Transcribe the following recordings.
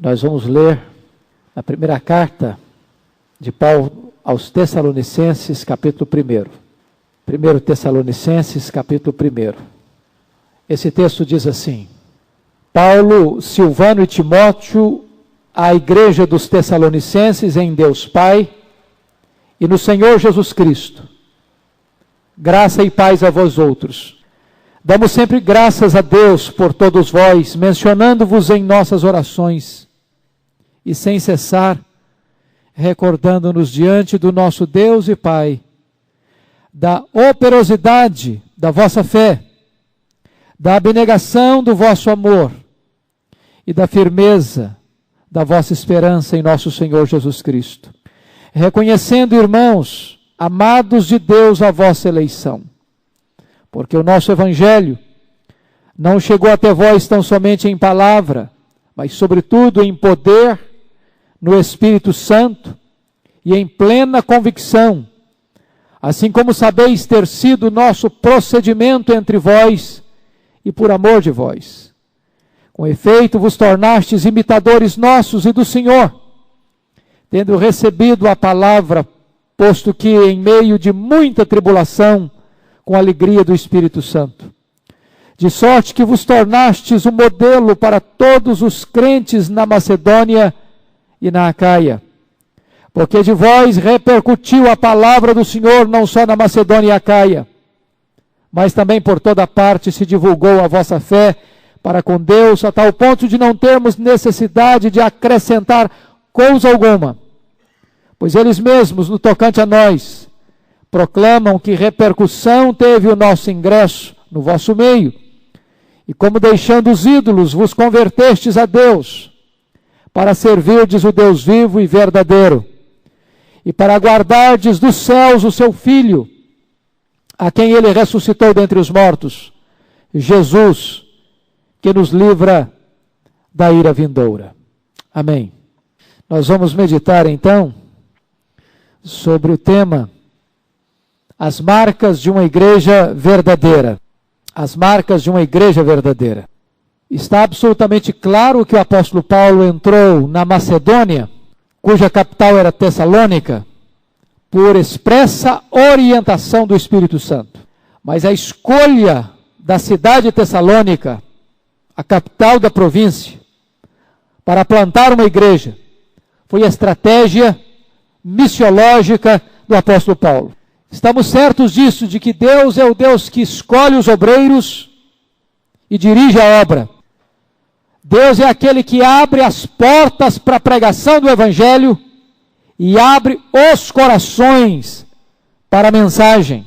Nós vamos ler a primeira carta de Paulo aos Tessalonicenses, capítulo 1. 1 Tessalonicenses, capítulo 1. Esse texto diz assim: Paulo, Silvano e Timóteo, à igreja dos Tessalonicenses em Deus Pai e no Senhor Jesus Cristo, graça e paz a vós outros. Damos sempre graças a Deus por todos vós, mencionando-vos em nossas orações, e sem cessar, recordando-nos diante do nosso Deus e Pai, da operosidade da vossa fé, da abnegação do vosso amor e da firmeza da vossa esperança em nosso Senhor Jesus Cristo. Reconhecendo, irmãos, amados de Deus, a vossa eleição, porque o nosso Evangelho não chegou até vós tão somente em palavra, mas sobretudo em poder, no Espírito Santo e em plena convicção, assim como sabeis ter sido o nosso procedimento entre vós e por amor de vós. Com efeito, vos tornastes imitadores nossos e do Senhor, tendo recebido a palavra, posto que em meio de muita tribulação, com alegria do Espírito Santo. De sorte que vos tornastes um modelo para todos os crentes na Macedônia e na Acaia. Porque de vós repercutiu a palavra do Senhor não só na Macedônia e Acaia, mas também por toda parte se divulgou a vossa fé para com Deus, a tal ponto de não termos necessidade de acrescentar coisa alguma. Pois eles mesmos, no tocante a nós, proclamam que repercussão teve o nosso ingresso no vosso meio, e como deixando os ídolos vos convertestes a Deus, para servirdes o Deus vivo e verdadeiro, e para guardardes dos céus o seu Filho, a quem ele ressuscitou dentre os mortos, Jesus, que nos livra da ira vindoura. Amém. Nós vamos meditar então sobre o tema as marcas de uma igreja verdadeira. As marcas de uma igreja verdadeira. Está absolutamente claro que o apóstolo Paulo entrou na Macedônia, cuja capital era Tessalônica, por expressa orientação do Espírito Santo. Mas a escolha da cidade de Tessalônica, a capital da província, para plantar uma igreja, foi a estratégia missiológica do apóstolo Paulo. Estamos certos disso, de que Deus é o Deus que escolhe os obreiros e dirige a obra. Deus é aquele que abre as portas para a pregação do Evangelho e abre os corações para a mensagem.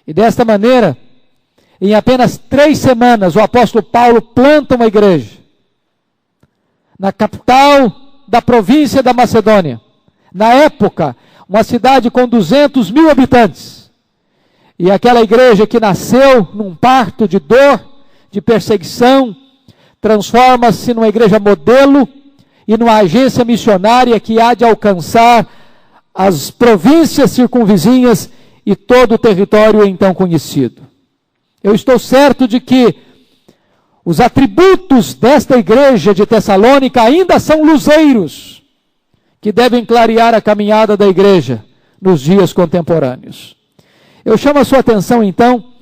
E desta maneira, em apenas 3 semanas, o apóstolo Paulo planta uma igreja na capital da província da Macedônia. Na época, uma cidade com 200 mil habitantes. E aquela igreja que nasceu num parto de dor, de perseguição, transforma-se numa igreja modelo e numa agência missionária que há de alcançar as províncias circunvizinhas e todo o território então conhecido. Eu estou certo de que os atributos desta igreja de Tessalônica ainda são luzeiros, que devem clarear a caminhada da igreja nos dias contemporâneos. Eu chamo a sua atenção, então,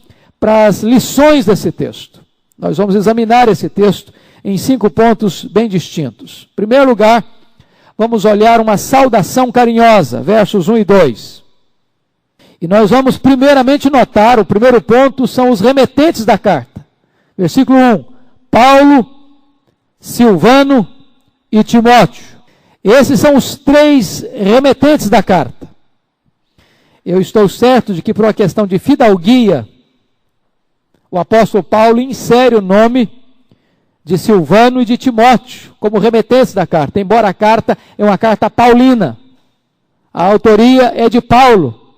para as lições desse texto. Nós vamos examinar esse texto em 5 pontos bem distintos. Em primeiro lugar, vamos olhar uma saudação carinhosa, versos 1 e 2. E nós vamos primeiramente notar, o primeiro ponto são os remetentes da carta. Versículo 1, Paulo, Silvano e Timóteo. Esses são os 3 remetentes da carta. Eu estou certo de que, por uma questão de fidalguia, o apóstolo Paulo insere o nome de Silvano e de Timóteo como remetentes da carta, embora a carta é uma carta paulina. A autoria é de Paulo.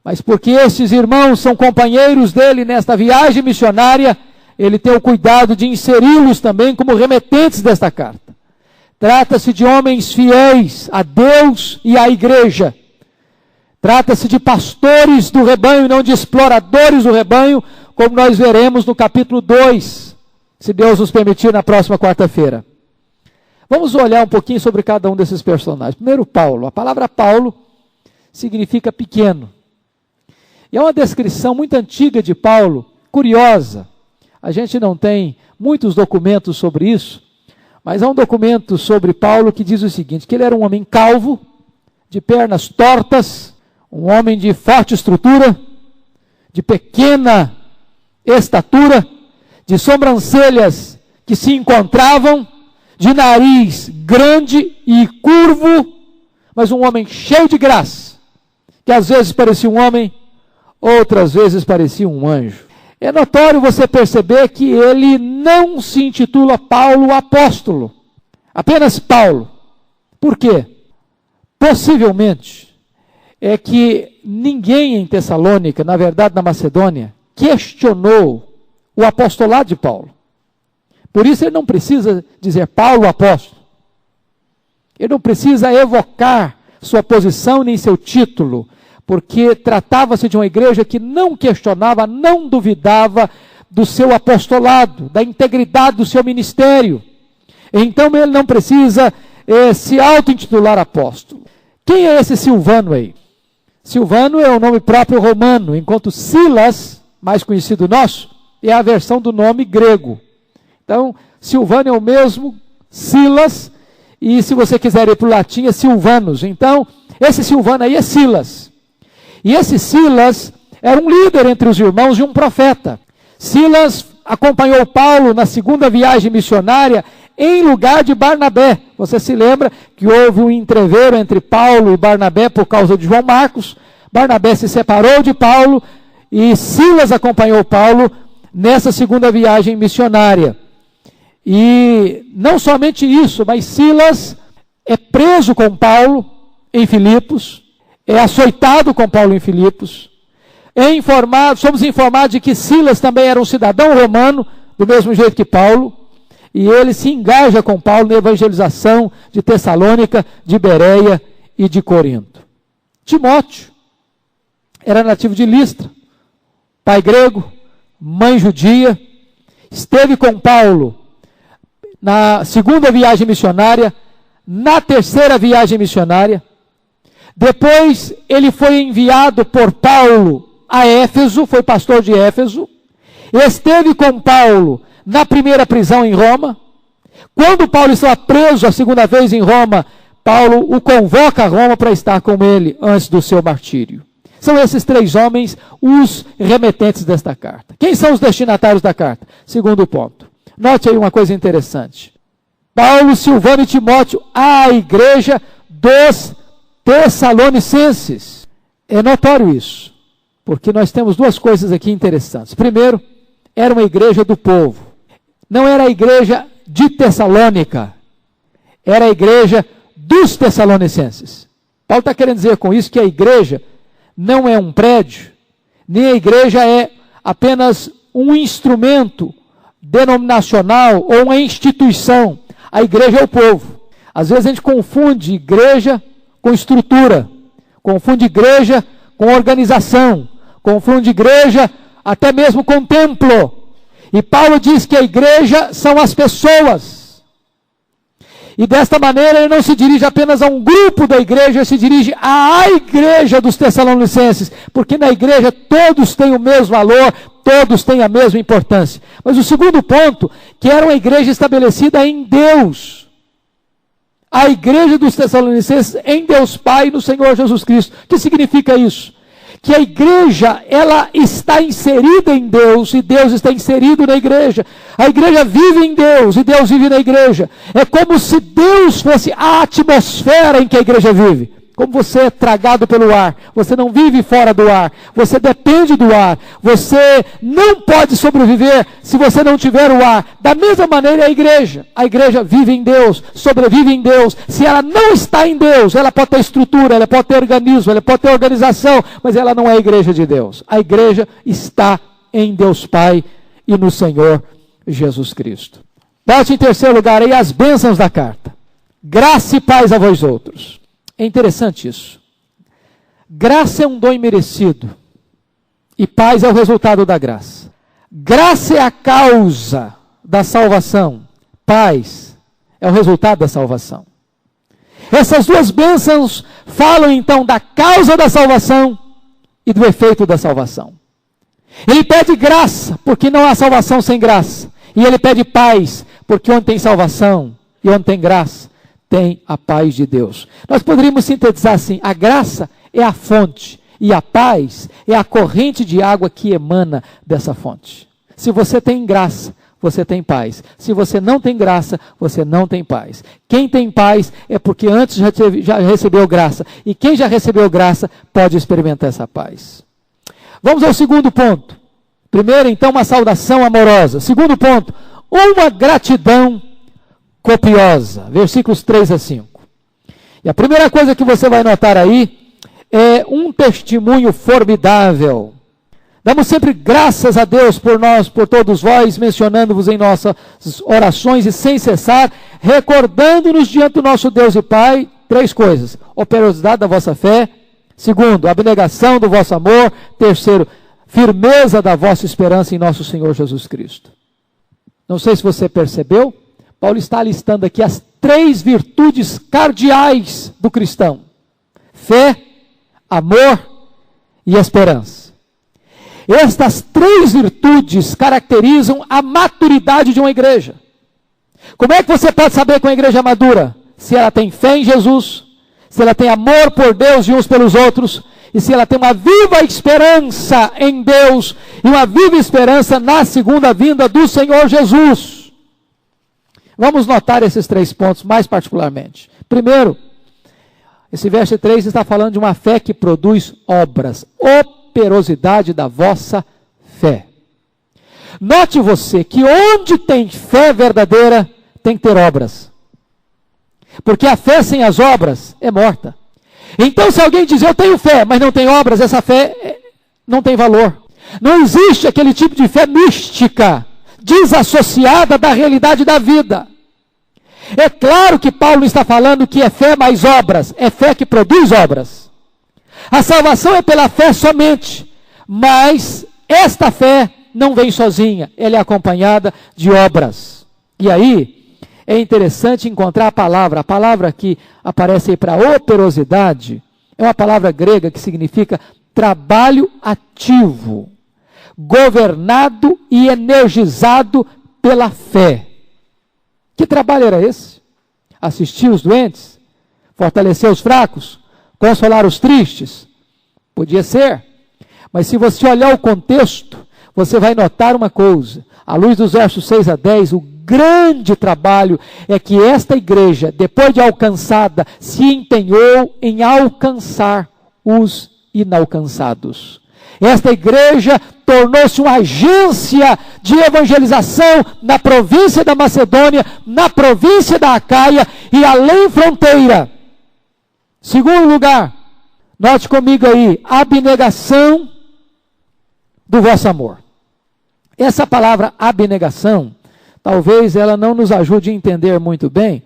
Mas porque esses irmãos são companheiros dele nesta viagem missionária, ele tem o cuidado de inseri-los também como remetentes desta carta. Trata-se de homens fiéis a Deus e à igreja. Trata-se de pastores do rebanho, não de exploradores do rebanho, como nós veremos no capítulo 2, se Deus nos permitir, na próxima quarta-feira. Vamos olhar um pouquinho sobre cada um desses personagens. Primeiro, Paulo. A palavra Paulo significa pequeno. E é uma descrição muito antiga de Paulo, curiosa. A gente não tem muitos documentos sobre isso, mas há um documento sobre Paulo que diz o seguinte, que ele era um homem calvo, de pernas tortas, um homem de forte estrutura, de pequena estatura, de sobrancelhas que se encontravam, de nariz grande e curvo, mas um homem cheio de graça, que às vezes parecia um homem, outras vezes parecia um anjo. É notório você perceber que ele não se intitula Paulo apóstolo, apenas Paulo. Por quê? Possivelmente é que ninguém em Tessalônica, na verdade na Macedônia, questionou o apostolado de Paulo. Por isso ele não precisa dizer Paulo apóstolo. Ele não precisa evocar sua posição nem seu título, porque tratava-se de uma igreja que não questionava, não duvidava do seu apostolado, da integridade do seu ministério. Então ele não precisa se auto-intitular apóstolo. Quem é esse Silvano aí? Silvano é o nome próprio romano, enquanto Silas, mais conhecido nosso, é a versão do nome grego. Então, Silvano é o mesmo Silas, e se você quiser ir para o latim, é Silvanus. Então, esse Silvano aí é Silas. E esse Silas era um líder entre os irmãos e um profeta. Silas acompanhou Paulo na segunda viagem missionária em lugar de Barnabé. Você se lembra que houve um entreveiro entre Paulo e Barnabé por causa de João Marcos. Barnabé se separou de Paulo e Silas acompanhou Paulo nessa segunda viagem missionária. E não somente isso, mas Silas é preso com Paulo em Filipos, é açoitado com Paulo em Filipos. Somos informados de que Silas também era um cidadão romano, do mesmo jeito que Paulo, e ele se engaja com Paulo na evangelização de Tessalônica, de Bereia e de Corinto. Timóteo era nativo de Listra, pai grego, mãe judia, esteve com Paulo na segunda viagem missionária, na terceira viagem missionária. Depois ele foi enviado por Paulo a Éfeso, foi pastor de Éfeso, esteve com Paulo na primeira prisão em Roma. Quando Paulo estava preso a segunda vez em Roma, Paulo o convoca a Roma para estar com ele antes do seu martírio. São esses três homens os remetentes desta carta. Quem são os destinatários da carta? Segundo ponto. Note aí uma coisa interessante. Paulo, Silvano e Timóteo, a igreja dos Tessalonicenses. É notório isso, porque nós temos duas coisas aqui interessantes. Primeiro, era uma igreja do povo. Não era a igreja de Tessalônica, era a igreja dos Tessalonicenses. Paulo está querendo dizer com isso que a igreja não é um prédio, nem a igreja é apenas um instrumento denominacional ou uma instituição. A igreja é o povo. Às vezes a gente confunde igreja com estrutura, confunde igreja com organização, confunde igreja até mesmo com templo. E Paulo diz que a igreja são as pessoas. E desta maneira ele não se dirige apenas a um grupo da igreja, ele se dirige à igreja dos Tessalonicenses, porque na igreja todos têm o mesmo valor, todos têm a mesma importância. Mas o segundo ponto, que era uma igreja estabelecida em Deus. A igreja dos Tessalonicenses em Deus Pai e no Senhor Jesus Cristo. O que significa isso? Que a igreja, ela está inserida em Deus e Deus está inserido na igreja. A igreja vive em Deus e Deus vive na igreja. É como se Deus fosse a atmosfera em que a igreja vive. Como você é tragado pelo ar, você não vive fora do ar, você depende do ar, você não pode sobreviver se você não tiver o ar. Da mesma maneira a igreja vive em Deus, sobrevive em Deus. Se ela não está em Deus, ela pode ter estrutura, ela pode ter organismo, ela pode ter organização, mas ela não é a igreja de Deus. A igreja está em Deus Pai e no Senhor Jesus Cristo. Note em terceiro lugar aí as bênçãos da carta. Graça e paz a vós outros. É interessante isso. Graça é um dom imerecido e paz é o resultado da graça. Graça é a causa da salvação, paz é o resultado da salvação. Essas duas bênçãos falam então da causa da salvação e do efeito da salvação. Ele pede graça, porque não há salvação sem graça. E ele pede paz, porque onde tem salvação e onde tem graça, tem a paz de Deus. Nós poderíamos sintetizar assim: a graça é a fonte e a paz é a corrente de água que emana dessa fonte. Se você tem graça, você tem paz. Se você não tem graça, você não tem paz. Quem tem paz é porque antes já recebeu graça. E quem já recebeu graça pode experimentar essa paz. Vamos ao segundo ponto. Primeiro, então, uma saudação amorosa. Segundo ponto, uma gratidão copiosa. Versículos 3 a 5. E a primeira coisa que você vai notar aí é um testemunho formidável. Damos sempre graças a Deus por nós, por todos vós, mencionando-vos em nossas orações e sem cessar, recordando-nos diante do nosso Deus e Pai, 3 coisas: operosidade da vossa fé. Segundo, abnegação do vosso amor. Terceiro, firmeza da vossa esperança em nosso Senhor Jesus Cristo. Não sei se você percebeu, Paulo está listando aqui as 3 virtudes cardeais do cristão: fé, amor e esperança. Estas 3 virtudes caracterizam a maturidade de uma igreja. Como é que você pode saber que uma igreja é madura? Se ela tem fé em Jesus, se ela tem amor por Deus e uns pelos outros, e se ela tem uma viva esperança em Deus, e uma viva esperança na segunda vinda do Senhor Jesus. Vamos notar esses 3 pontos mais particularmente. Primeiro, esse verso 3 está falando de uma fé que produz obras. Operosidade da vossa fé. Note você que onde tem fé verdadeira, tem que ter obras. Porque a fé sem as obras é morta. Então, se alguém diz eu tenho fé, mas não tem obras, essa fé não tem valor. Não existe aquele tipo de fé mística, desassociada da realidade da vida. É claro que Paulo está falando que é fé mais obras, é fé que produz obras. A salvação é pela fé somente, mas esta fé não vem sozinha, ela é acompanhada de obras. E aí, é interessante encontrar a palavra que aparece aí para operosidade, é uma palavra grega que significa trabalho ativo, governado e energizado pela fé. Que trabalho era esse? Assistir os doentes? Fortalecer os fracos? Consolar os tristes? Podia ser. Mas se você olhar o contexto, você vai notar uma coisa. À luz dos versos 6 a 10, o grande trabalho é que esta igreja, depois de alcançada, se empenhou em alcançar os inalcançados. Esta igreja tornou-se uma agência de evangelização na província da Macedônia, na província da Acaia e além fronteira. Segundo lugar, note comigo aí, abnegação do vosso amor. Essa palavra abnegação, talvez ela não nos ajude a entender muito bem,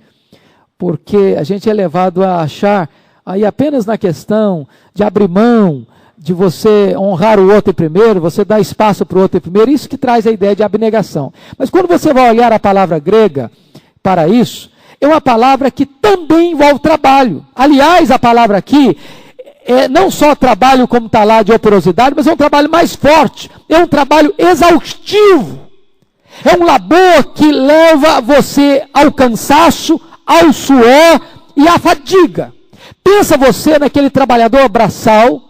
porque a gente é levado a achar aí apenas na questão de abrir mão, de você honrar o outro primeiro, você dar espaço para o outro primeiro, isso que traz a ideia de abnegação. Mas quando você vai olhar a palavra grega para isso, é uma palavra que também envolve trabalho. Aliás, a palavra aqui é não só trabalho como está lá de operosidade, mas é um trabalho mais forte, é um trabalho exaustivo. É um labor que leva você ao cansaço, ao suor e à fadiga. Pensa você naquele trabalhador braçal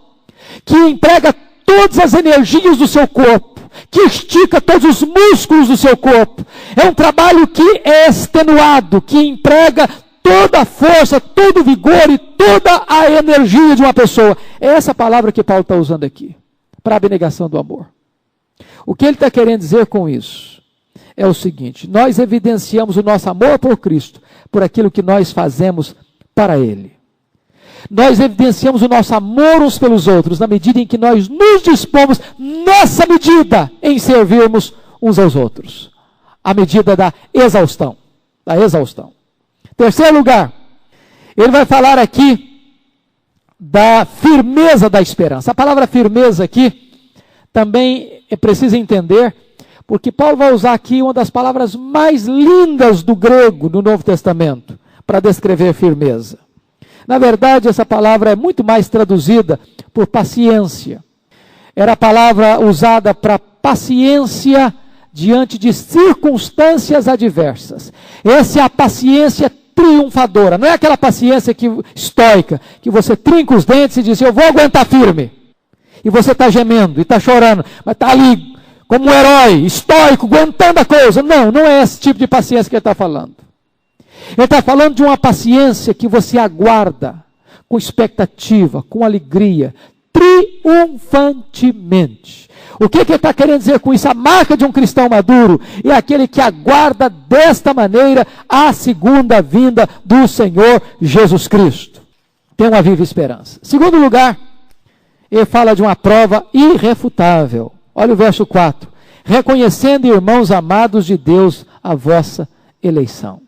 que emprega todas as energias do seu corpo, que estica todos os músculos do seu corpo. É um trabalho que é extenuado, que emprega toda a força, todo o vigor e toda a energia de uma pessoa. É essa palavra que Paulo está usando aqui, para a abnegação do amor. O que ele está querendo dizer com isso é o seguinte: nós evidenciamos o nosso amor por Cristo, por aquilo que nós fazemos para Ele. Nós evidenciamos o nosso amor uns pelos outros, na medida em que nós nos dispomos, nessa medida, em servirmos uns aos outros. A medida da exaustão. Terceiro lugar, ele vai falar aqui da firmeza da esperança. A palavra firmeza aqui também é preciso entender, Porque Paulo vai usar aqui uma das palavras mais lindas do grego no Novo Testamento para descrever firmeza. Na verdade, essa palavra é muito mais traduzida por paciência. Era a palavra usada para paciência diante de circunstâncias adversas. Essa é a paciência triunfadora. Não é aquela paciência estoica, que você trinca os dentes e diz, eu vou aguentar firme. E você está gemendo e está chorando, mas está ali como um herói, estoico, aguentando a coisa. Não, não é esse tipo de paciência que ele está falando. Ele está falando de uma paciência que você aguarda com expectativa, com alegria, triunfantemente. O que ele está querendo dizer com isso? A marca de um cristão maduro é aquele que aguarda desta maneira a segunda vinda do Senhor Jesus Cristo. Tem uma viva esperança. Segundo lugar, ele fala de uma prova irrefutável. Olha o verso 4. Reconhecendo, irmãos amados de Deus, a vossa eleição.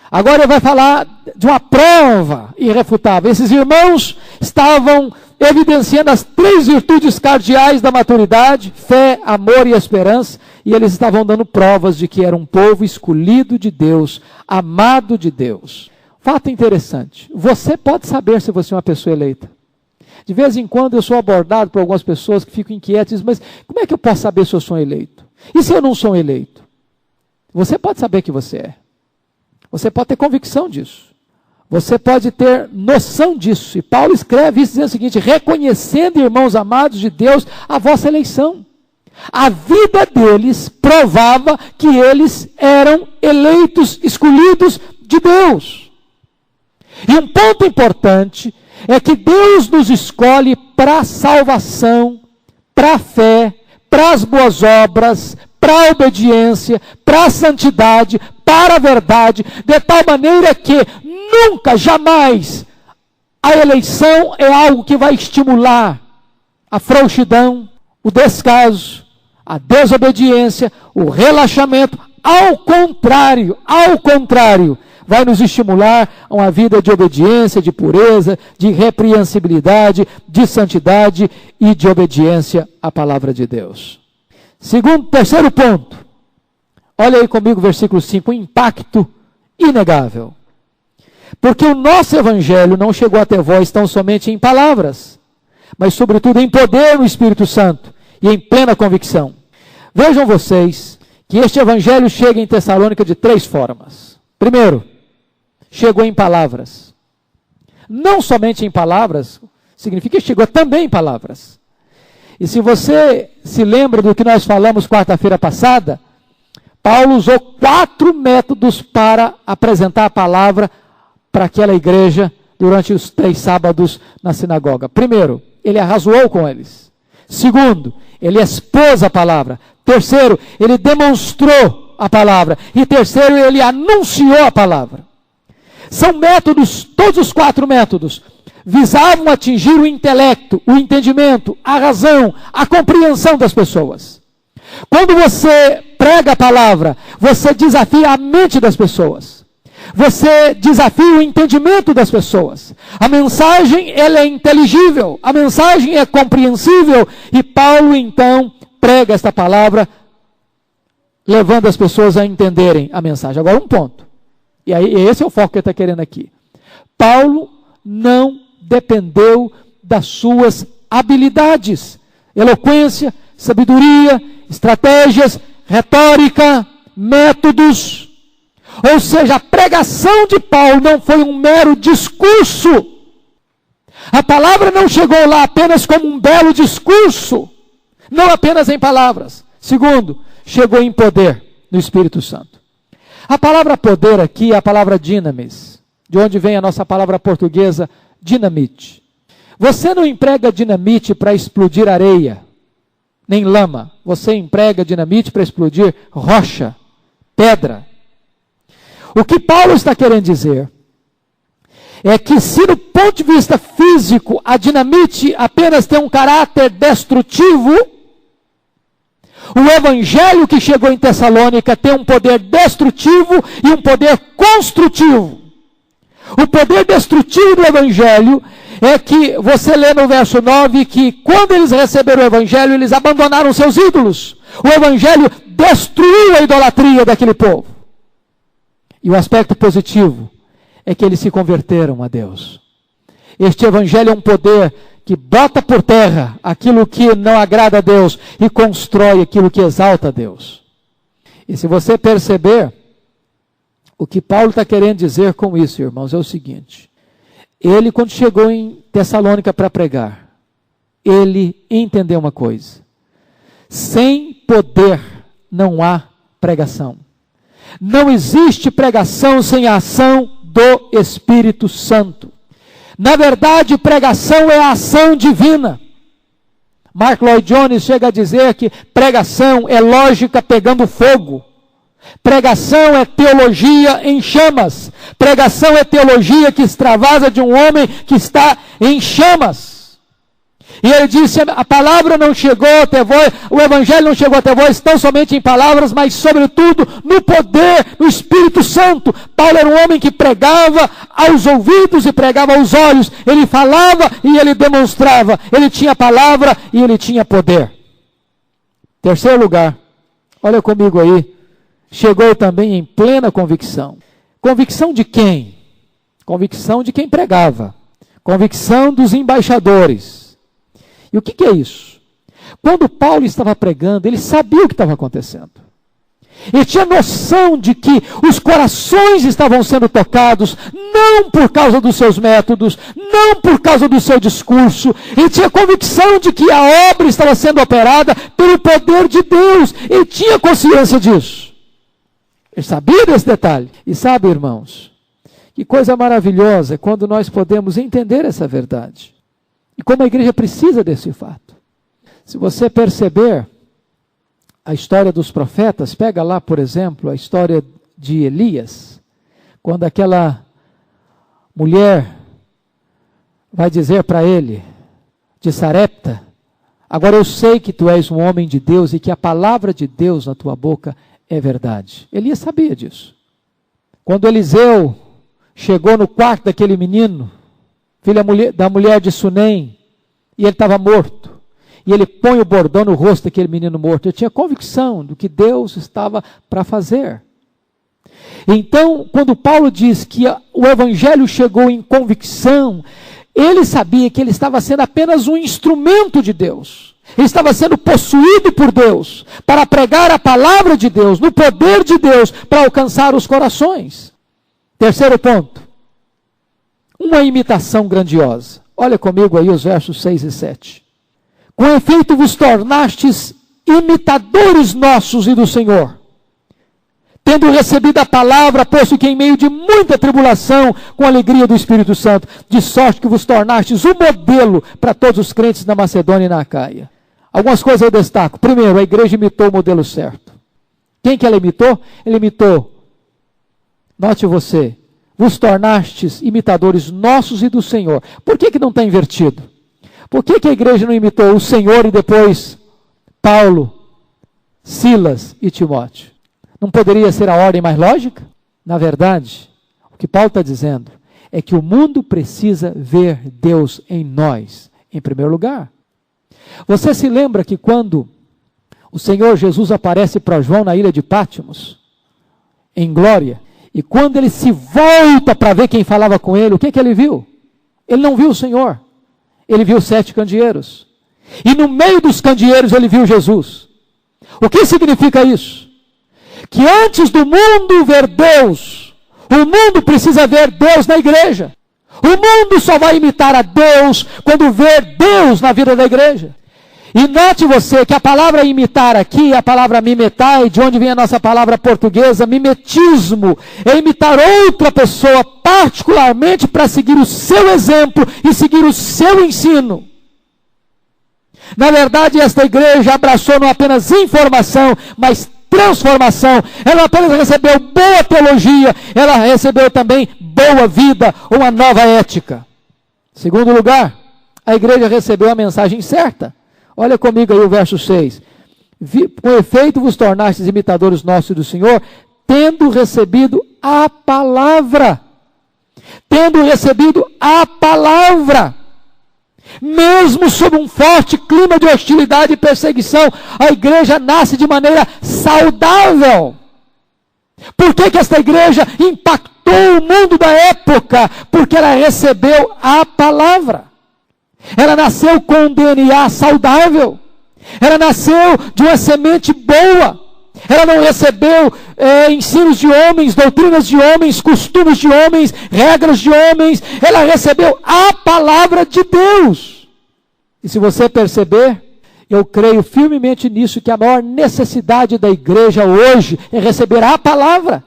Agora ele vai falar de uma prova irrefutável. Esses irmãos estavam evidenciando as 3 virtudes cardeais da maturidade: fé, amor e esperança. E eles estavam dando provas de que era um povo escolhido de Deus, amado de Deus. Fato interessante. Você pode saber se você é uma pessoa eleita. De vez em quando eu sou abordado por algumas pessoas que ficam inquietas e dizem, mas como é que eu posso saber se eu sou eleito? E se eu não sou eleito? Você pode saber que você é. Você pode ter convicção disso. Você pode ter noção disso. E Paulo escreve isso dizendo o seguinte: reconhecendo, irmãos amados de Deus, a vossa eleição. A vida deles provava que eles eram eleitos, escolhidos de Deus. E um ponto importante é que Deus nos escolhe para a salvação, para a fé, para as boas obras, para a obediência, para a santidade, para a verdade, de tal maneira que nunca, jamais, a eleição é algo que vai estimular a frouxidão, o descaso, a desobediência, o relaxamento. Ao contrário, vai nos estimular a uma vida de obediência, de pureza, de repreensibilidade, de santidade e de obediência à palavra de Deus. Terceiro ponto. Olha aí comigo o versículo 5, o impacto inegável. Porque o nosso evangelho não chegou até vós tão somente em palavras, mas sobretudo em poder no Espírito Santo e em plena convicção. Vejam vocês que este evangelho chega em Tessalônica de 3 formas. Primeiro, chegou em palavras. Não somente em palavras, significa que chegou também em palavras. E se você se lembra do que nós falamos quarta-feira passada, Paulo usou 4 métodos para apresentar a palavra para aquela igreja durante os 3 sábados na sinagoga. Primeiro, ele arrazoou com eles. Segundo, ele expôs a palavra. Terceiro, ele demonstrou a palavra. E terceiro, ele anunciou a palavra. São métodos, todos os 4 métodos visavam atingir o intelecto, o entendimento, a razão, a compreensão das pessoas. Quando você prega a palavra, você desafia a mente das pessoas. Você desafia o entendimento das pessoas. A mensagem, ela é inteligível, a mensagem é compreensível, e Paulo então prega esta palavra, levando as pessoas a entenderem a mensagem. Agora um ponto, e aí esse é o foco que ele está querendo aqui. Paulo não dependeu das suas habilidades, eloquência, sabedoria, estratégias, retórica, métodos. Ou seja, a pregação de Paulo não foi um mero discurso. A palavra não chegou lá apenas como um belo discurso, não apenas em palavras. Segundo, chegou em poder no Espírito Santo. A palavra poder aqui é a palavra dinamis, de onde vem a nossa palavra portuguesa dinamite. Você não emprega dinamite para explodir areia, nem lama. Você emprega dinamite para explodir rocha, pedra. O que Paulo está querendo dizer é que, se do ponto de vista físico a dinamite apenas tem um caráter destrutivo, o evangelho que chegou em Tessalônica tem um poder destrutivo e um poder construtivo. O poder destrutivo do evangelho é que, você lê no verso 9, que quando eles receberam o evangelho, eles abandonaram seus ídolos. O Evangelho destruiu a idolatria daquele povo. E o aspecto positivo é que eles se converteram a Deus. Este Evangelho é um poder que bota por terra aquilo que não agrada a Deus e constrói aquilo que exalta a Deus. E se você perceber, o que Paulo está querendo dizer com isso, irmãos, é o seguinte. Ele, quando chegou em Tessalônica para pregar, ele entendeu uma coisa. Sem poder não há pregação. Não existe pregação sem a ação do Espírito Santo. Na verdade, pregação é a ação divina. Mark Lloyd Jones chega a dizer que pregação é lógica pegando fogo. Pregação é teologia em chamas. Pregação é teologia que extravasa de um homem que está em chamas. E ele disse, a palavra não chegou até vós, o Evangelho não chegou até vós tão somente em palavras, mas sobretudo no poder, no Espírito Santo. Paulo era um homem que pregava aos ouvidos e pregava aos olhos. Ele falava e ele demonstrava. Ele tinha palavra e ele tinha poder. Terceiro lugar, olha comigo aí. Chegou também em plena convicção. Convicção de quem? Convicção de quem pregava. Convicção dos embaixadores. E o que é isso? Quando Paulo estava pregando, ele sabia o que estava acontecendo. Ele tinha noção de que os corações estavam sendo tocados, não por causa dos seus métodos, não por causa do seu discurso. Ele tinha convicção de que a obra estava sendo operada pelo poder de Deus. Ele tinha consciência disso. Ele sabia desse detalhe. E sabe, irmãos, que coisa maravilhosa quando nós podemos entender essa verdade. E como a igreja precisa desse fato. Se você perceber a história dos profetas, pega lá, por exemplo, a história de Elias, quando aquela mulher vai dizer para ele, de Sarepta, agora eu sei que tu és um homem de Deus e que a palavra de Deus na tua boca é verdade. Elias sabia disso. Quando Eliseu chegou no quarto daquele menino, filho da mulher de Sunem, e ele estava morto, e ele põe o bordão no rosto daquele menino morto, ele tinha convicção do que Deus estava para fazer. Então, quando Paulo diz que o Evangelho chegou em convicção, ele sabia que ele estava sendo apenas um instrumento de Deus. Ele estava sendo possuído por Deus, para pregar a palavra de Deus, no poder de Deus, para alcançar os corações. Terceiro ponto, uma imitação grandiosa. Olha comigo aí os versos 6 e 7. Com efeito vos tornastes imitadores nossos e do Senhor, tendo recebido a palavra, posto que em meio de muita tribulação, com a alegria do Espírito Santo, de sorte que vos tornastes um modelo para todos os crentes na Macedônia e na Acaia. Algumas coisas eu destaco. Primeiro, a igreja imitou o modelo certo. Quem que ela imitou? Ela imitou, note você, vos tornastes imitadores nossos e do Senhor. Por que não está invertido? Por que a igreja não imitou o Senhor e depois Paulo, Silas e Timóteo? Não poderia ser a ordem mais lógica? Na verdade, o que Paulo está dizendo é que o mundo precisa ver Deus em nós, em primeiro lugar. Você se lembra que quando o Senhor Jesus aparece para João na ilha de Pátimos, em glória, e quando ele se volta para ver quem falava com ele, o que ele viu? Ele não viu o Senhor, ele viu 7 candeeiros. E no meio dos candeeiros ele viu Jesus. O que significa isso? Que antes do mundo ver Deus, o mundo precisa ver Deus na igreja. O mundo só vai imitar a Deus quando ver Deus na vida da igreja. E note você que a palavra imitar aqui, a palavra mimetai, de onde vem a nossa palavra portuguesa, mimetismo, é imitar outra pessoa, particularmente para seguir o seu exemplo e seguir o seu ensino. Na verdade, esta igreja abraçou não apenas informação, mas transformação. Ela não apenas recebeu boa teologia, ela recebeu também boa vida, uma nova ética. Segundo lugar, a igreja recebeu a mensagem certa. Olha comigo aí o verso 6. Com efeito vos tornastes imitadores nossos do Senhor, tendo recebido a palavra. Tendo recebido a palavra. Mesmo sob um forte clima de hostilidade e perseguição, a igreja nasce de maneira saudável. Por que esta igreja impactou o mundo da época? Porque ela recebeu a palavra. Ela nasceu com um DNA saudável. Ela nasceu de uma semente boa. Ela não recebeu ensinos de homens, doutrinas de homens, costumes de homens, regras de homens. Ela recebeu a palavra de Deus. E se você perceber, eu creio firmemente nisso, que a maior necessidade da igreja hoje é receber a palavra.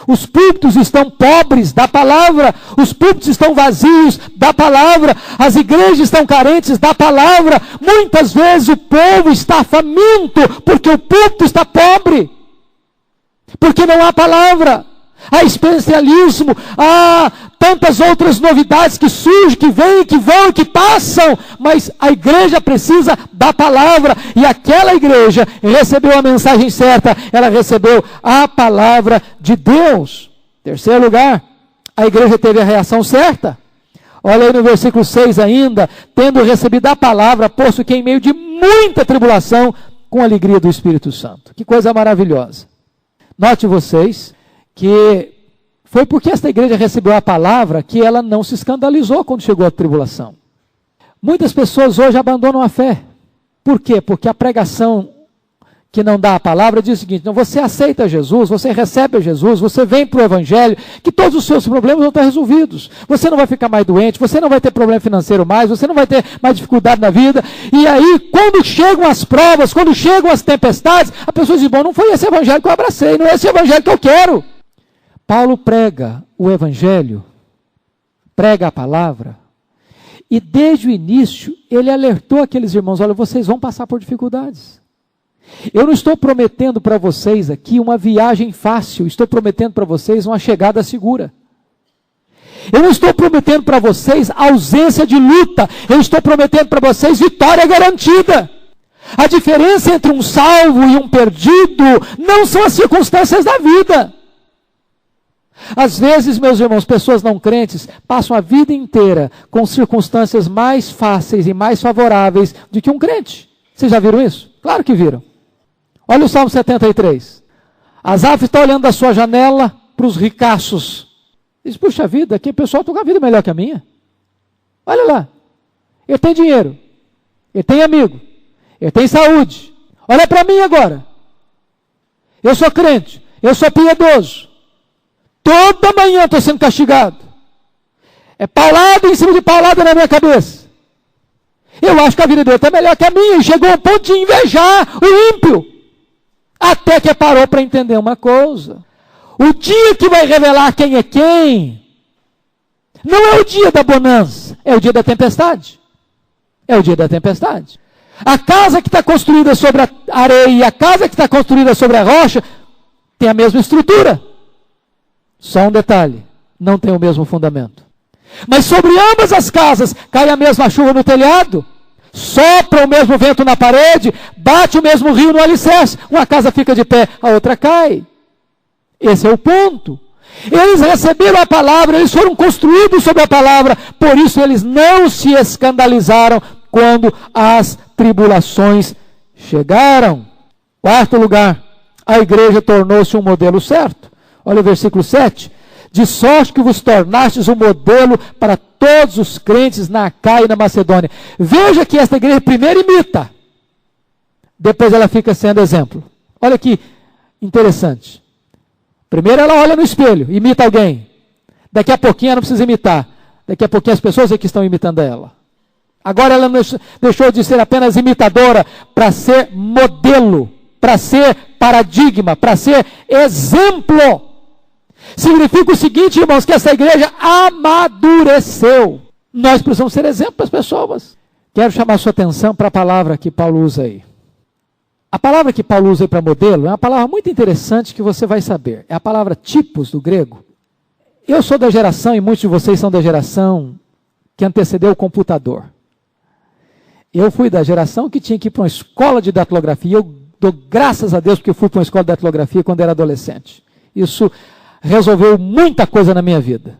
Os púlpitos estão pobres da palavra, os púlpitos estão vazios da palavra, as igrejas estão carentes da palavra. Muitas vezes o povo está faminto porque o púlpito está pobre, porque não há palavra. Há experiencialismo, há tantas outras novidades que surgem, que vêm, que vão, que passam, mas a igreja precisa da palavra, e aquela igreja recebeu a mensagem certa, ela recebeu a palavra de Deus. Terceiro lugar, a igreja teve a reação certa. Olha aí no versículo 6 ainda, tendo recebido a palavra, posto que em meio de muita tribulação, com a alegria do Espírito Santo. Que coisa maravilhosa. Note vocês que foi porque esta igreja recebeu a palavra que ela não se escandalizou quando chegou a tribulação. Muitas pessoas hoje abandonam a fé. Por quê? Porque a pregação que não dá a palavra diz o seguinte: não, você aceita Jesus, você recebe a Jesus, você vem para o Evangelho, que todos os seus problemas vão estar resolvidos. Você não vai ficar mais doente, você não vai ter problema financeiro mais, você não vai ter mais dificuldade na vida. E aí, quando chegam as provas, quando chegam as tempestades, a pessoa diz: bom, não foi esse Evangelho que eu abracei, não é esse Evangelho que eu quero. Paulo prega o Evangelho, prega a palavra, e desde o início ele alertou aqueles irmãos: olha, vocês vão passar por dificuldades. Eu não estou prometendo para vocês aqui uma viagem fácil, estou prometendo para vocês uma chegada segura. Eu não estou prometendo para vocês ausência de luta, eu estou prometendo para vocês vitória garantida. A diferença entre um salvo e um perdido não são as circunstâncias da vida. Às vezes, meus irmãos, pessoas não crentes passam a vida inteira com circunstâncias mais fáceis e mais favoráveis do que um crente. Vocês já viram isso? Claro que viram. Olha o Salmo 73. Asaf está olhando da sua janela para os ricaços. Diz: puxa vida, aquele pessoal tem uma vida melhor que a minha. Olha lá. Ele tem dinheiro. Ele tem amigo. Ele tem saúde. Olha para mim agora. Eu sou crente. Eu sou piedoso. Toda manhã estou sendo castigado. É paulada em cima de paulada na minha cabeça. Eu acho que a vida dele está melhor que a minha. E chegou ao ponto de invejar o ímpio. Até que parou para entender uma coisa. O dia que vai revelar quem é quem, não é o dia da bonança, é o dia da tempestade. É o dia da tempestade. A casa que está construída sobre a areia e a casa que está construída sobre a rocha tem a mesma estrutura. Só um detalhe: não tem o mesmo fundamento. Mas sobre ambas as casas cai a mesma chuva no telhado, sopra o mesmo vento na parede, bate o mesmo rio no alicerce. Uma casa fica de pé, a outra cai. Esse é o ponto. Eles receberam a palavra, eles foram construídos sobre a palavra, por isso eles não se escandalizaram quando as tribulações chegaram. Quarto lugar, a igreja tornou-se um modelo certo. Olha o versículo 7. De sorte que vos tornastes um modelo para todos os crentes na Acaia e na Macedônia. Veja que esta igreja primeiro imita, depois ela fica sendo exemplo. Olha que interessante. Primeiro ela olha no espelho, imita alguém. Daqui a pouquinho ela não precisa imitar. Daqui a pouquinho as pessoas é que estão imitando ela. Agora ela deixou de ser apenas imitadora para ser modelo, para ser paradigma, para ser exemplo. Significa o seguinte, irmãos, que essa igreja amadureceu. Nós precisamos ser exemplo para as pessoas. Quero chamar a sua atenção para a palavra que Paulo usa aí. A palavra que Paulo usa aí para modelo é uma palavra muito interessante que você vai saber. É a palavra tipos do grego. Eu sou da geração, e muitos de vocês são da geração que antecedeu o computador. Eu fui da geração que tinha que ir para uma escola de datilografia. Eu dou graças a Deus porque eu fui para uma escola de datilografia quando era adolescente. Isso resolveu muita coisa na minha vida.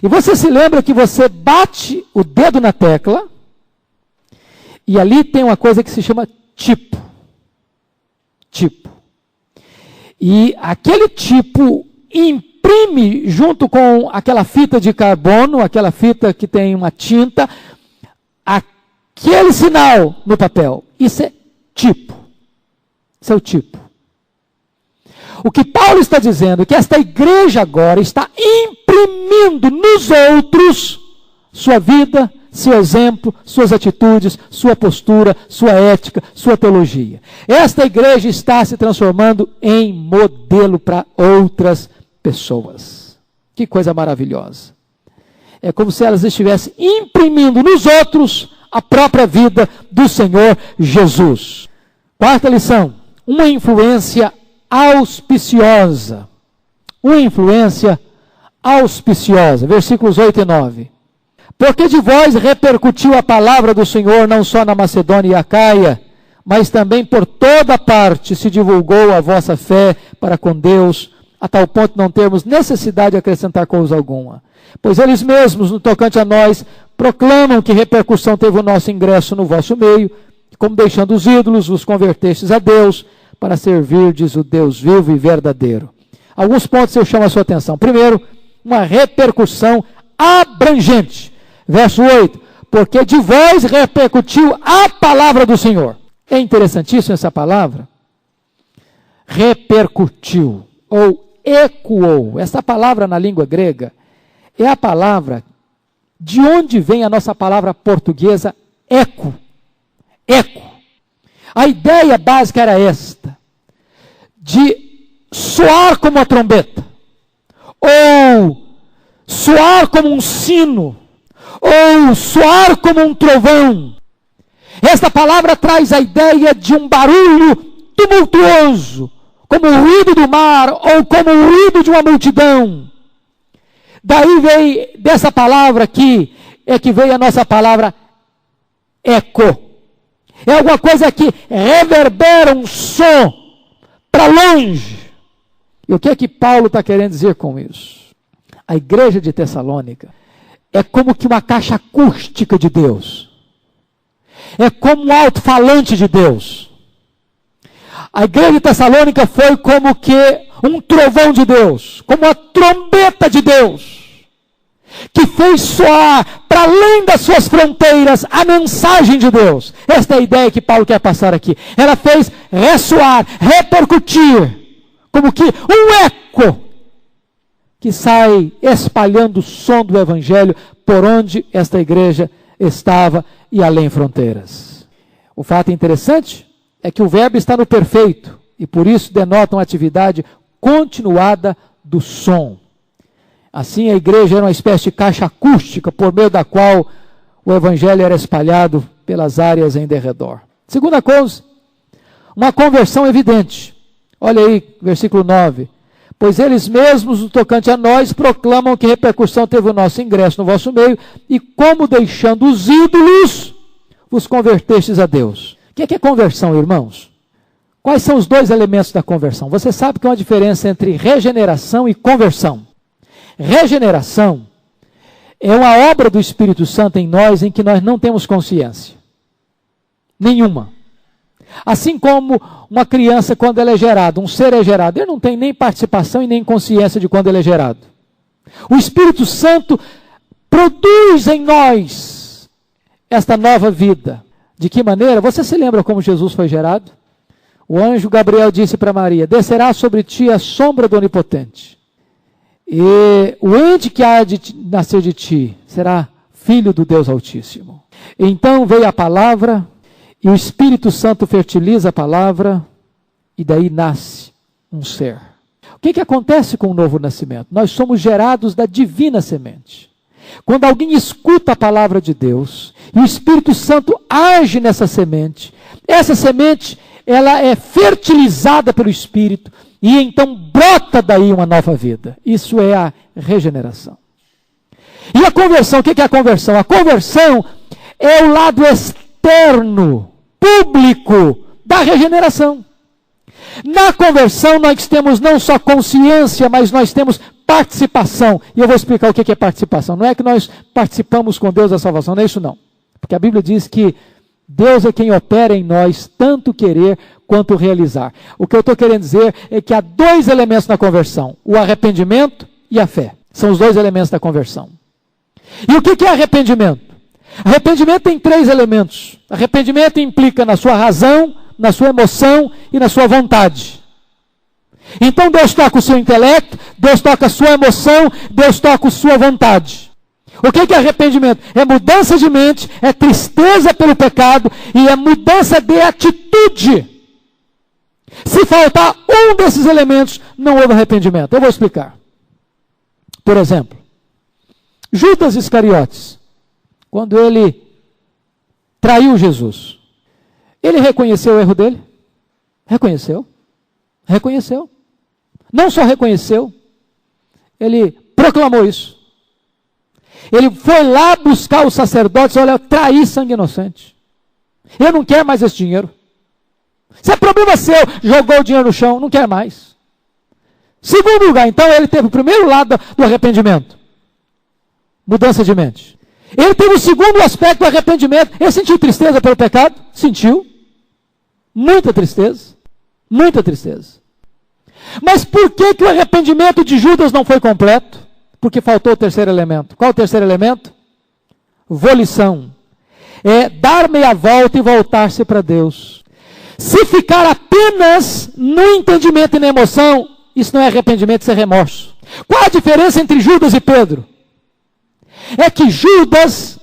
E você se lembra que você bate o dedo na tecla, e ali tem uma coisa que se chama tipo. Tipo. E aquele tipo imprime junto com aquela fita de carbono, aquela fita que tem uma tinta, aquele sinal no papel. Isso é tipo. Isso é o tipo. O que Paulo está dizendo é que esta igreja agora está imprimindo nos outros sua vida, seu exemplo, suas atitudes, sua postura, sua ética, sua teologia. Esta igreja está se transformando em modelo para outras pessoas. Que coisa maravilhosa. É como se elas estivessem imprimindo nos outros a própria vida do Senhor Jesus. Quarta lição, uma influência auspiciosa. Uma influência auspiciosa. Versículos 8 e 9. Porque de vós repercutiu a palavra do Senhor não só na Macedônia e Acaia, mas também por toda parte se divulgou a vossa fé para com Deus, a tal ponto não termos necessidade de acrescentar coisa alguma. Pois eles mesmos, no tocante a nós, proclamam que repercussão teve o nosso ingresso no vosso meio, como deixando os ídolos, vos convertestes a Deus, para servirdes o Deus vivo e verdadeiro. Alguns pontos eu chamo a sua atenção. Primeiro, uma repercussão abrangente. Verso 8, porque de vós repercutiu a palavra do Senhor. É interessantíssima essa palavra. Repercutiu, ou ecoou. Essa palavra na língua grega é a palavra de onde vem a nossa palavra portuguesa eco. Eco. A ideia básica era esta, de soar como uma trombeta, ou soar como um sino, ou soar como um trovão. Esta palavra traz a ideia de um barulho tumultuoso, como o ruído do mar, ou como o ruído de uma multidão. Daí veio, dessa palavra aqui, é que veio a nossa palavra eco. É alguma coisa que reverbera um som para longe. E o que é que Paulo está querendo dizer com isso? A igreja de Tessalônica é como que uma caixa acústica de Deus. É como um alto-falante de Deus. A igreja de Tessalônica foi como que um trovão de Deus, como uma trombeta de Deus, que fez soar para além das suas fronteiras a mensagem de Deus. Esta é a ideia que Paulo quer passar aqui. Ela fez ressoar, repercutir, como que um eco que sai espalhando o som do evangelho por onde esta igreja estava e além fronteiras. O fato interessante é que o verbo está no perfeito e por isso denota uma atividade continuada do som. Assim, a igreja era uma espécie de caixa acústica por meio da qual o evangelho era espalhado pelas áreas em derredor. Segunda coisa, uma conversão evidente. Olha aí, versículo 9. Pois eles mesmos, no tocante a nós, proclamam que repercussão teve o nosso ingresso no vosso meio, e como deixando os ídolos, vos convertestes a Deus. O que é conversão, irmãos? Quais são os dois elementos da conversão? Você sabe que há uma diferença entre regeneração e conversão. Regeneração é uma obra do Espírito Santo em nós em que nós não temos consciência. Nenhuma. Assim como uma criança, quando ela é gerada, um ser é gerado, ele não tem nem participação e nem consciência de quando ele é gerado. O Espírito Santo produz em nós esta nova vida. De que maneira? Você se lembra como Jesus foi gerado? O anjo Gabriel disse para Maria, descerá sobre ti a sombra do Onipotente. E o ente que há de nascer de ti será filho do Deus Altíssimo. Então veio a palavra, e o Espírito Santo fertiliza a palavra, e daí nasce um ser. O que acontece com o novo nascimento? Nós somos gerados da divina semente. Quando alguém escuta a palavra de Deus, e o Espírito Santo age nessa semente, essa semente, ela é fertilizada pelo Espírito, e então brota daí uma nova vida. Isso é a regeneração. E a conversão, o que é a conversão? A conversão é o lado externo, público, da regeneração. Na conversão nós temos não só consciência, mas nós temos participação. E eu vou explicar o que é participação. Não é que nós participamos com Deus da salvação, não é isso não. Porque a Bíblia diz que Deus é quem opera em nós, tanto querer quanto realizar. O que eu estou querendo dizer é que há dois elementos na conversão: o arrependimento e a fé. São os dois elementos da conversão. E o que é arrependimento? Arrependimento tem três elementos. Arrependimento implica na sua razão, na sua emoção e na sua vontade. Então Deus toca o seu intelecto, Deus toca a sua emoção, Deus toca a sua vontade. O que é arrependimento? É mudança de mente, é tristeza pelo pecado e é mudança de atitude. Se faltar um desses elementos, não houve arrependimento. Eu vou explicar. Por exemplo, Judas Iscariotes, quando ele traiu Jesus, ele reconheceu o erro dele? Reconheceu. Reconheceu. Não só reconheceu, ele proclamou isso. Ele foi lá buscar os sacerdotes: olha, eu traí sangue inocente. Eu não quero mais esse dinheiro. Se é problema seu, jogou o dinheiro no chão, não quer mais. Segundo lugar, então, ele teve o primeiro lado do arrependimento. Mudança de mente. Ele teve o segundo aspecto do arrependimento. Ele sentiu tristeza pelo pecado? Sentiu. Muita tristeza. Muita tristeza. Mas por que o arrependimento de Judas não foi completo? Porque faltou o terceiro elemento. Qual o terceiro elemento? Volição. É dar meia volta e voltar-se para Deus. Se ficar apenas no entendimento e na emoção, isso não é arrependimento, isso é remorso. Qual a diferença entre Judas e Pedro? É que Judas,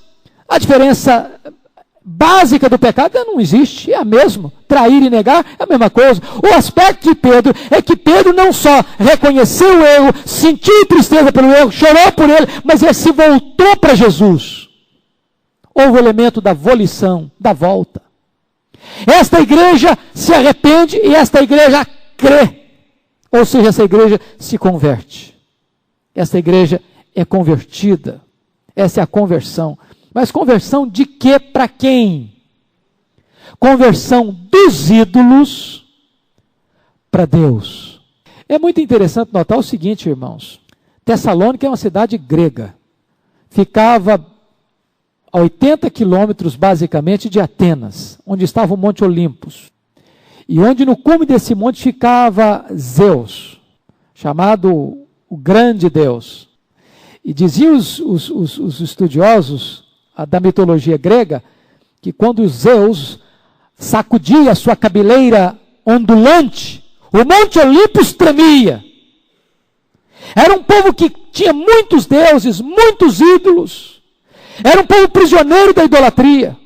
a diferença básica do pecado não existe, é a mesma. Trair e negar é a mesma coisa. O aspecto de Pedro é que Pedro não só reconheceu o erro, sentiu tristeza pelo erro, chorou por ele, mas ele se voltou para Jesus. Houve o elemento da volição, da volta. Esta igreja se arrepende e esta igreja crê. Ou seja, essa igreja se converte. Esta igreja é convertida. Essa é a conversão. Mas conversão de quê para quem? Conversão dos ídolos para Deus. É muito interessante notar o seguinte, irmãos. Tessalônica é uma cidade grega. Ficava a 80 quilômetros, basicamente, de Atenas, onde estava o Monte Olimpos. E onde no cume desse monte ficava Zeus, chamado o grande Deus. E diziam os estudiosos da mitologia grega que quando Zeus sacudia a sua cabeleira ondulante, o Monte Olimpos tremia. Era um povo que tinha muitos deuses, muitos ídolos. Era um povo prisioneiro da idolatria.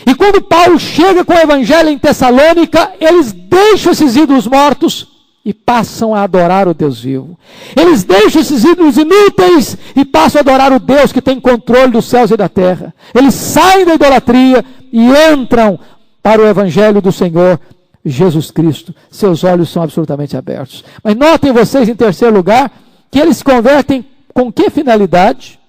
E quando Paulo chega com o evangelho em Tessalônica, eles deixam esses ídolos mortos e passam a adorar o Deus vivo. Eles deixam esses ídolos inúteis e passam a adorar o Deus que tem controle dos céus e da terra. Eles saem da idolatria e entram para o evangelho do Senhor Jesus Cristo. Seus olhos são absolutamente abertos. Mas notem vocês, em terceiro lugar, que eles se convertem com que finalidade?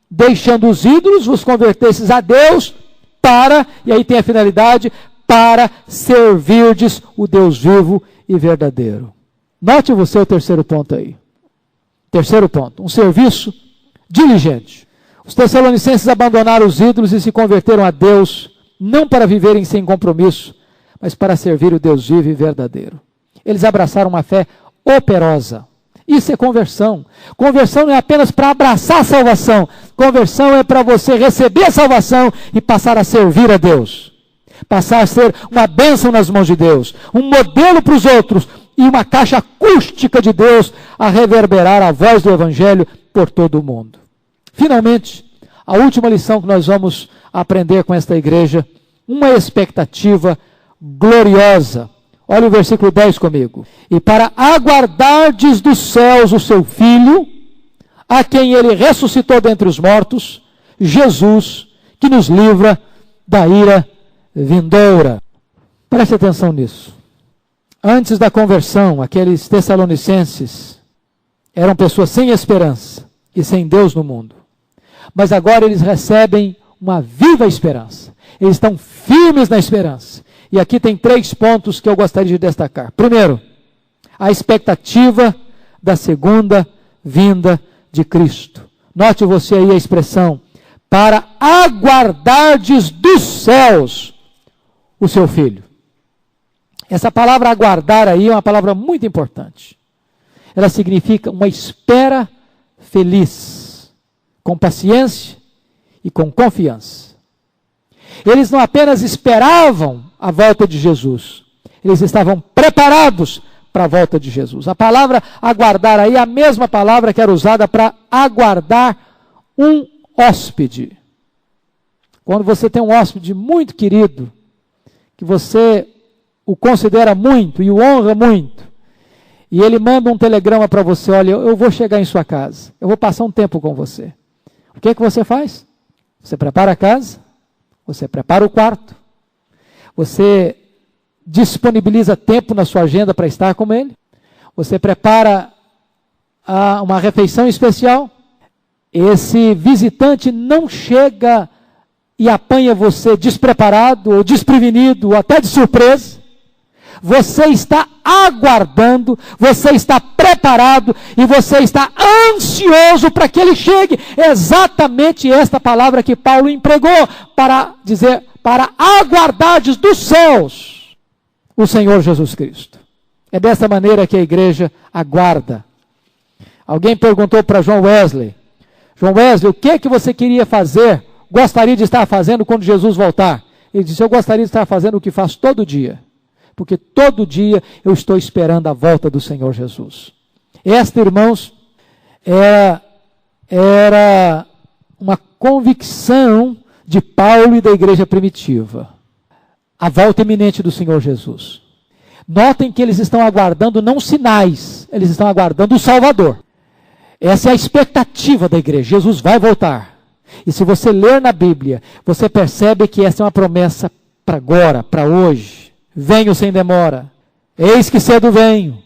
Deixando os ídolos, vos convertesses a Deus para, e aí tem a finalidade, para servirdes o Deus vivo e verdadeiro. Note você o terceiro ponto aí. Terceiro ponto, um serviço diligente. Os tessalonicenses abandonaram os ídolos e se converteram a Deus, não para viverem sem compromisso, mas para servir o Deus vivo e verdadeiro. Eles abraçaram uma fé operosa. Isso é conversão. Conversão não é apenas para abraçar a salvação. Conversão é para você receber a salvação e passar a servir a Deus. Passar a ser uma bênção nas mãos de Deus. Um modelo para os outros. E uma caixa acústica de Deus a reverberar a voz do Evangelho por todo o mundo. Finalmente, a última lição que nós vamos aprender com esta igreja. Uma expectativa gloriosa. Olha o versículo 10 comigo. E para aguardardes dos céus o seu Filho, a quem ele ressuscitou dentre os mortos, Jesus, que nos livra da ira vindoura. Preste atenção nisso. Antes da conversão, aqueles tessalonicenses eram pessoas sem esperança e sem Deus no mundo. Mas agora eles recebem uma viva esperança. Eles estão firmes na esperança. E aqui tem 3 pontos que eu gostaria de destacar. Primeiro, a expectativa da segunda vinda de Cristo. Note você aí a expressão, para aguardardes dos céus o seu Filho. Essa palavra aguardar aí é uma palavra muito importante. Ela significa uma espera feliz, com paciência e com confiança. Eles não apenas esperavam a volta de Jesus, eles estavam preparados para a volta de Jesus. A palavra aguardar aí é a mesma palavra que era usada para aguardar um hóspede. Quando você tem um hóspede muito querido, que você o considera muito e o honra muito, e ele manda um telegrama para você, olha, eu vou chegar em sua casa, eu vou passar um tempo com você. O que é que você faz? Você prepara a casa, você prepara o quarto, você disponibiliza tempo na sua agenda para estar com ele, você prepara uma refeição especial. Esse visitante não chega e apanha você despreparado, ou desprevenido, ou até de surpresa. Você está aguardando, você está preparado e você está ansioso para que ele chegue. É exatamente esta palavra que Paulo empregou para dizer, para aguardardes dos céus o Senhor Jesus Cristo. É dessa maneira que a igreja aguarda. Alguém perguntou para John Wesley, o que você queria fazer, gostaria de estar fazendo quando Jesus voltar? Ele disse, eu gostaria de estar fazendo o que faço todo dia. Porque todo dia eu estou esperando a volta do Senhor Jesus. Esta, irmãos, era uma convicção de Paulo e da igreja primitiva. A volta iminente do Senhor Jesus. Notem que eles estão aguardando não sinais, eles estão aguardando o Salvador. Essa é a expectativa da igreja, Jesus vai voltar. E se você ler na Bíblia, você percebe que essa é uma promessa para agora, para hoje. Venho sem demora, eis que cedo venho.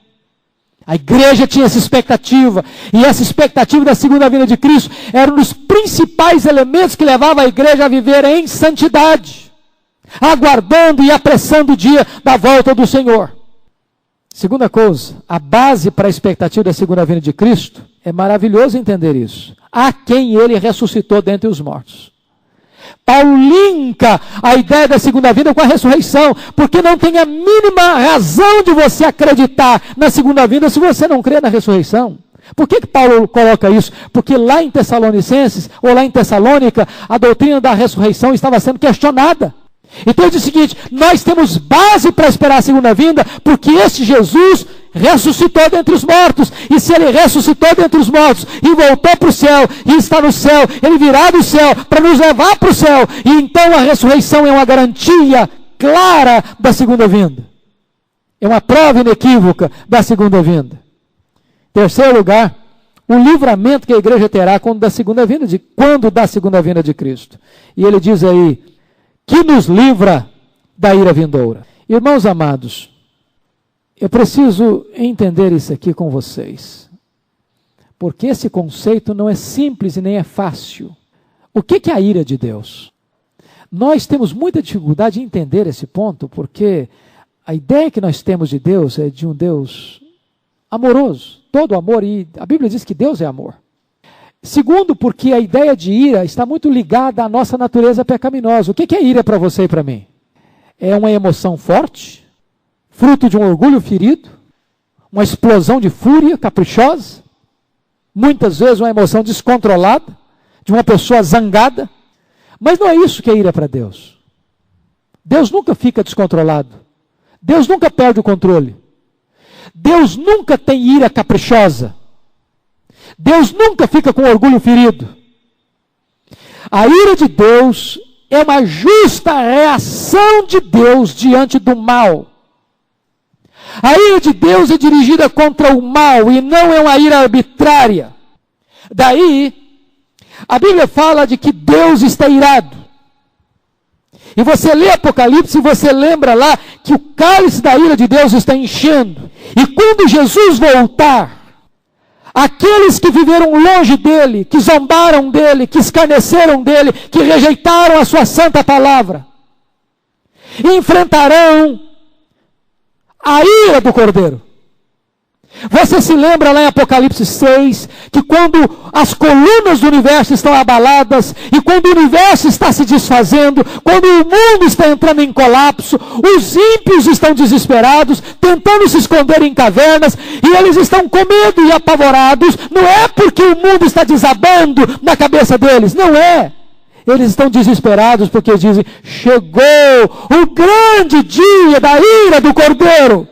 A igreja tinha essa expectativa, e essa expectativa da segunda vinda de Cristo era um dos principais elementos que levava a igreja a viver em santidade, aguardando e apressando o dia da volta do Senhor. Segunda coisa, a base para a expectativa da segunda vinda de Cristo, é maravilhoso entender isso. Há quem ele ressuscitou dentre os mortos. Paulo linka a ideia da segunda vinda com a ressurreição, porque não tem a mínima razão de você acreditar na segunda vinda se você não crê na ressurreição. Por que Paulo coloca isso? Porque lá em Tessalonicenses, ou lá em Tessalônica, a doutrina da ressurreição estava sendo questionada. Então ele diz o seguinte, nós temos base para esperar a segunda vinda, porque este Jesus ressuscitou dentre os mortos, e se ele ressuscitou dentre os mortos, e voltou para o céu, e está no céu, ele virá do céu, para nos levar para o céu, e então a ressurreição é uma garantia clara da segunda vinda, é uma prova inequívoca da segunda vinda. Terceiro lugar, o livramento que a igreja terá quando da segunda vinda de Cristo, e ele diz aí, que nos livra da ira vindoura. Irmãos amados, eu preciso entender isso aqui com vocês, porque esse conceito não é simples e nem é fácil. O que é a ira de Deus? Nós temos muita dificuldade em entender esse ponto, porque a ideia que nós temos de Deus é de um Deus amoroso, todo amor, e a Bíblia diz que Deus é amor. Segundo, porque a ideia de ira está muito ligada à nossa natureza pecaminosa. O que é ira para você e para mim? É uma emoção forte, fruto de um orgulho ferido, uma explosão de fúria caprichosa, muitas vezes uma emoção descontrolada, de uma pessoa zangada. Mas não é isso que é ira para Deus. Deus nunca fica descontrolado. Deus nunca perde o controle. Deus nunca tem ira caprichosa. Deus nunca fica com orgulho ferido. A ira de Deus é uma justa reação de Deus diante do mal. A ira de Deus é dirigida contra o mal e não é uma ira arbitrária. Daí, a Bíblia fala de que Deus está irado. E você lê Apocalipse e você lembra lá que o cálice da ira de Deus está enchendo. E quando Jesus voltar, aqueles que viveram longe dele, que zombaram dele, que escarneceram dele, que rejeitaram a sua santa palavra, enfrentarão a ira do Cordeiro. Você se lembra lá em Apocalipse 6, que quando as colunas do universo estão abaladas, e quando o universo está se desfazendo, quando o mundo está entrando em colapso, os ímpios estão desesperados, tentando se esconder em cavernas, e eles estão com medo e apavorados, não é porque o mundo está desabando na cabeça deles, não é. Eles estão desesperados porque dizem, chegou o grande dia da ira do Cordeiro.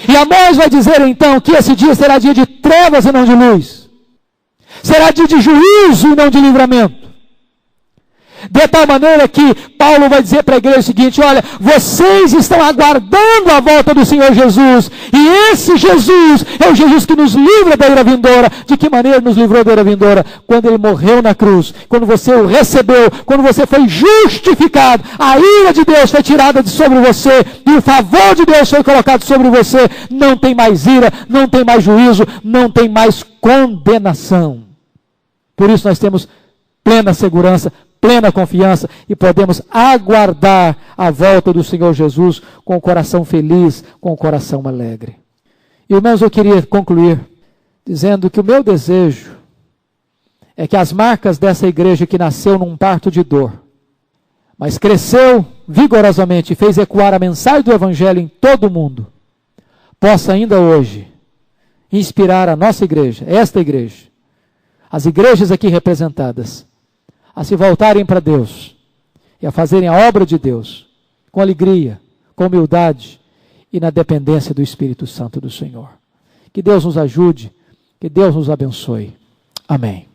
E Amós vai dizer então que esse dia será dia de trevas e não de luz. Será dia de juízo e não de livramento. De tal maneira que Paulo vai dizer para a igreja o seguinte, olha, vocês estão aguardando a volta do Senhor Jesus, e esse Jesus é o Jesus que nos livra da ira vindoura. De que maneira nos livrou da ira vindoura? Quando ele morreu na cruz, quando você o recebeu, quando você foi justificado, a ira de Deus foi tirada de sobre você, e o favor de Deus foi colocado sobre você. Não tem mais ira, não tem mais juízo, não tem mais condenação. Por isso nós temos plena segurança, plena confiança, e podemos aguardar a volta do Senhor Jesus com o coração feliz, com o coração alegre. Irmãos, eu queria concluir dizendo que o meu desejo é que as marcas dessa igreja que nasceu num parto de dor, mas cresceu vigorosamente e fez ecoar a mensagem do Evangelho em todo o mundo, possa ainda hoje inspirar a nossa igreja, esta igreja, as igrejas aqui representadas, a se voltarem para Deus e a fazerem a obra de Deus com alegria, com humildade e na dependência do Espírito Santo do Senhor. Que Deus nos ajude, que Deus nos abençoe. Amém.